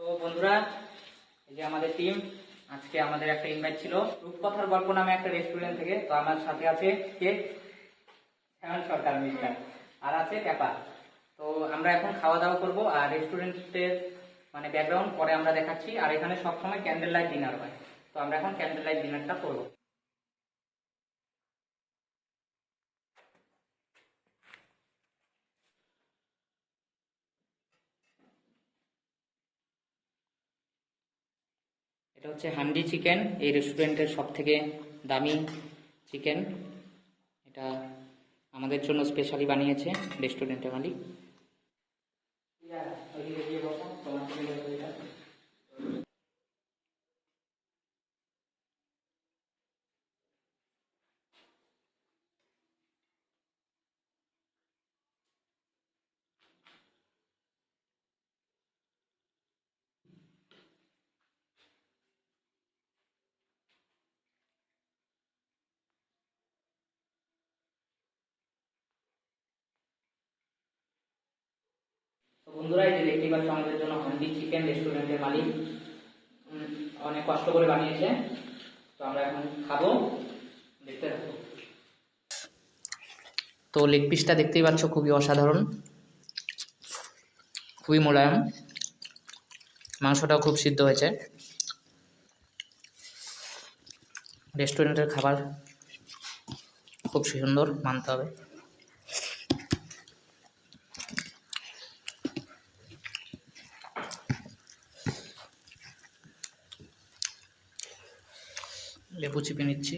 তো বন্ধুরা, এই যে আমাদের টিম, আজকে আমাদের একটা ইনভাইট ছিল রূপকথার গল্প নামে একটা রেস্টুরেন্ট থেকে। তো আমার সাথে আছে কে? শ্যামল সরকার মিস্টার, আর আছে ক্যাপা। তো আমরা এখন খাওয়া দাওয়া করবো, আর রেস্টুরেন্টের মানে ব্যাকগ্রাউন্ড পরে আমরা দেখাচ্ছি। আর এখানে সবসময় ক্যান্ডেল লাইট ডিনার হয়, তো আমরা এখন ক্যান্ডেল লাইট ডিনারটা করবো। এটা হচ্ছে হান্ডি চিকেন, এই রেস্টুরেন্টের সব থেকে দামি চিকেন। এটা আমাদের জন্য স্পেশালি বানিয়েছে রেস্টুরেন্টের মালিক। তো বন্ধুরা, এই যে দেখতেই পাচ্ছ আমাদের জন্য হান্ডি চিকেন রেস্টুরেন্টের মালিক অনেক কষ্ট করে বানিয়েছে। তো আমরা এখন খাবো, দেখতে থাকবো। তো লেগ পিসটা দেখতেই পাচ্ছ, খুবই অসাধারণ, খুবই মোলায়েম, মাংসটাও খুব সিদ্ধ হয়েছে। রেস্টুরেন্টের খাবার খুব সুন্দর, মানতে হবে। লেবু চিপে নিচ্ছি।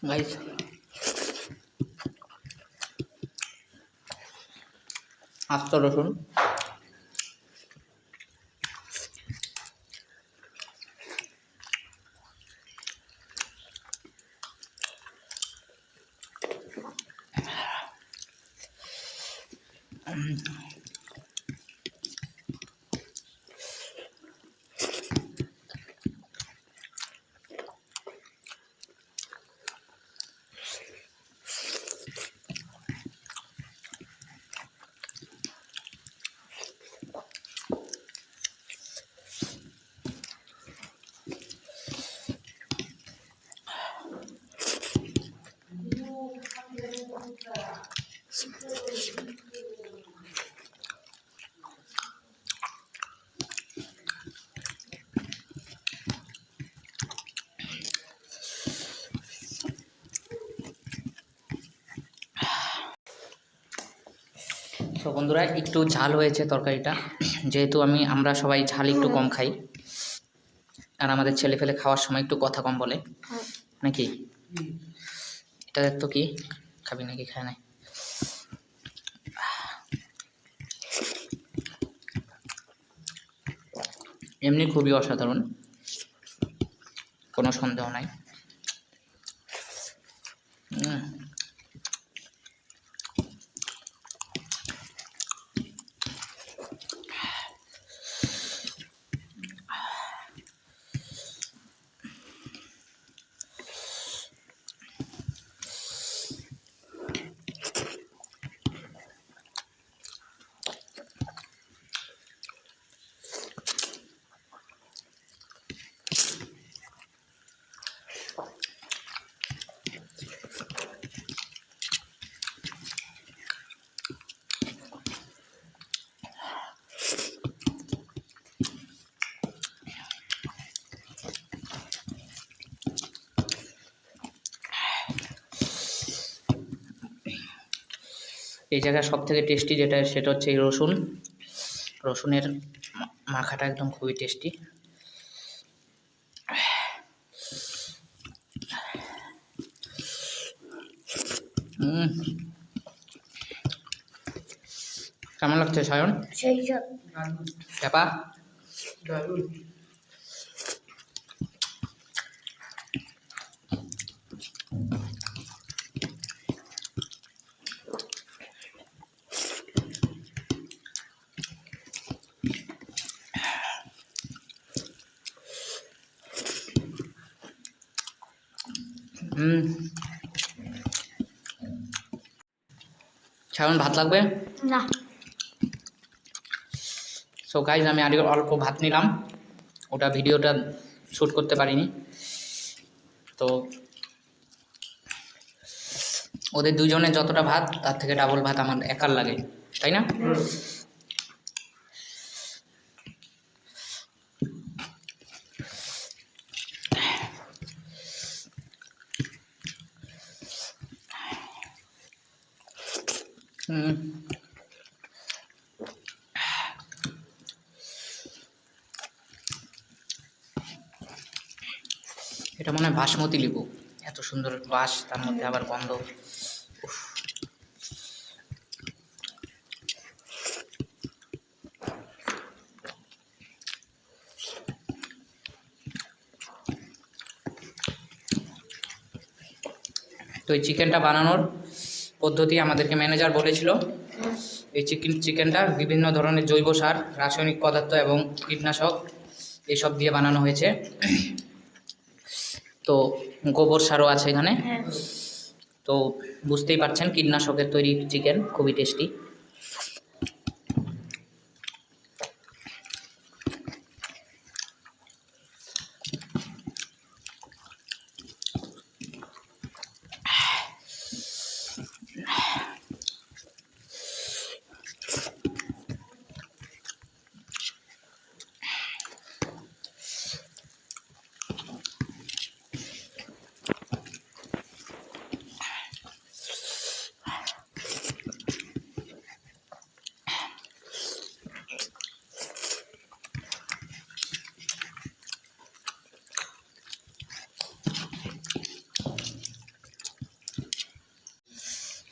গাইস, আস্ত রসুন, তো বন্ধুরা, একটু ঝাল হয়েছে তরকারিটা, যেহেতু আমরা সবাই ঝাল একটু কম খাই, আর আমাদের ছেলে ফেলে খাওয়ার সময় একটু কথা কম বলে নাকি। এটা দেখতো, কি খাবি নাকি? খায় নাই। এমনি খুবই অসাধারণ, কোনো সন্দেহ নাই। এই জায়গায় সব থেকে টেস্টি যেটা, সেটা হচ্ছে এই রসুনের মাখাটা একদম খুবই টেস্টি। কেমন লাগছে সায়ন? ক্যাপা? সায়ন ভাত লাগবে না। সো গাইজ আমি আগে অল্প ভাত নিলাম, ওটা ভিডিওটা শ্যুট করতে পারিনি। তো ওদের দুজনের যতটা ভাত তার থেকে ডাবল ভাত আমার একার লাগে, তাই না? এটা মনে হয় বাসমতি লেবু, এত সুন্দর বাস, তার মধ্যে আবার গন্ধ। উফ। তো এই চিকেনটা বানানোর পদ্ধতি আমাদেরকে ম্যানেজার বলেছিল। এই চিকেনটা বিভিন্ন ধরনের জৈব সার, রাসায়নিক পদার্থ এবং কীটনাশক এসব দিয়ে বানানো হয়েছে। তো গোবর সারও আছে এখানে। তো বুঝতেই পারছেন কীটনাশকের তৈরি চিকেন খুবই টেস্টি।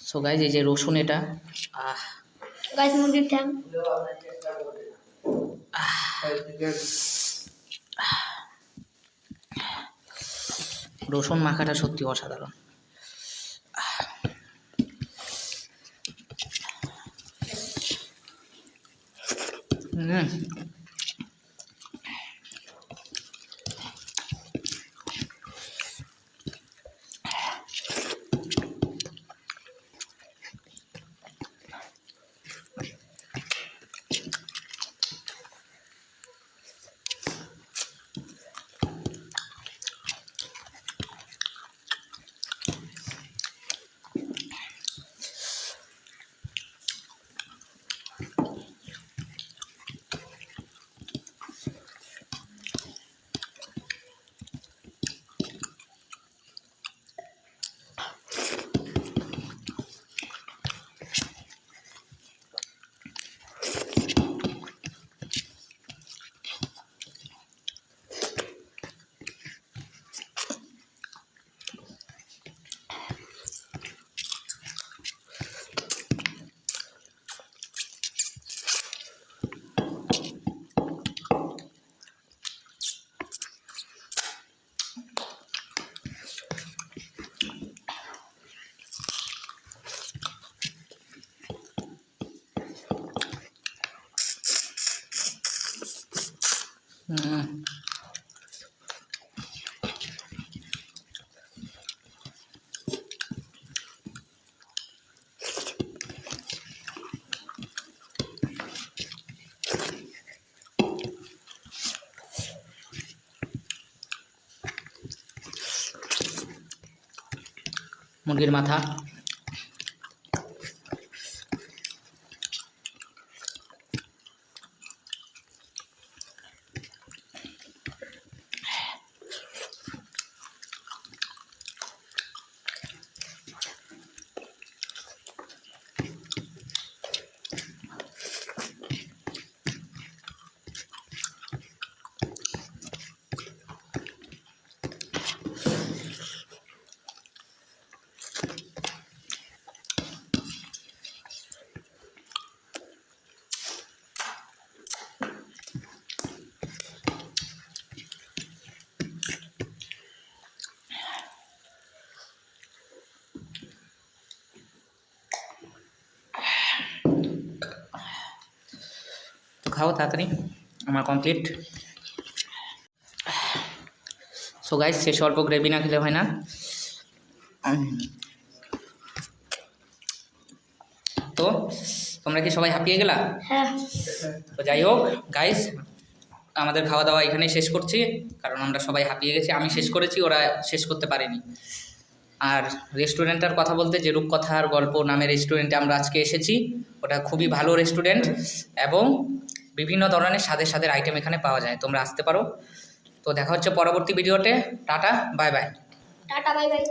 সো গাইজ এই যে রসুন, এটা গাইস মুরগির ঠ্যাং। রসুন মাখাটা সত্যি অসাধারণ। মুরগির মাথা, খাও তাড়াতাড়ি, আমার কমপ্লিট। সো গাইস শেষ, অল্প গ্রেভি না খেলে হয় না। তো তোমরা কি সবাই হাঁপিয়ে গেলা? হ্যাঁ। তো যাই হোক গাইস, আমাদের খাওয়া দাওয়া এখানেই শেষ করছি, কারণ আমরা সবাই হাঁপিয়ে গেছি। আমি শেষ করেছি, ওরা শেষ করতে পারেনি। আর রেস্টুরেন্টটার কথা বলতে, যে রূপকথার গল্প নামে রেস্টুরেন্টে আমরা আজকে এসেছি, ওটা খুবই ভালো রেস্টুরেন্ট এবং বিভিন্ন ধরনের স্বাদের স্বাদের আইটেম এখানে পাওয়া যায়, তোমরা আসতে পারো। তো দেখা হচ্ছে পরবর্তী ভিডিওতে। Tata, bye bye. Tata, bye bye.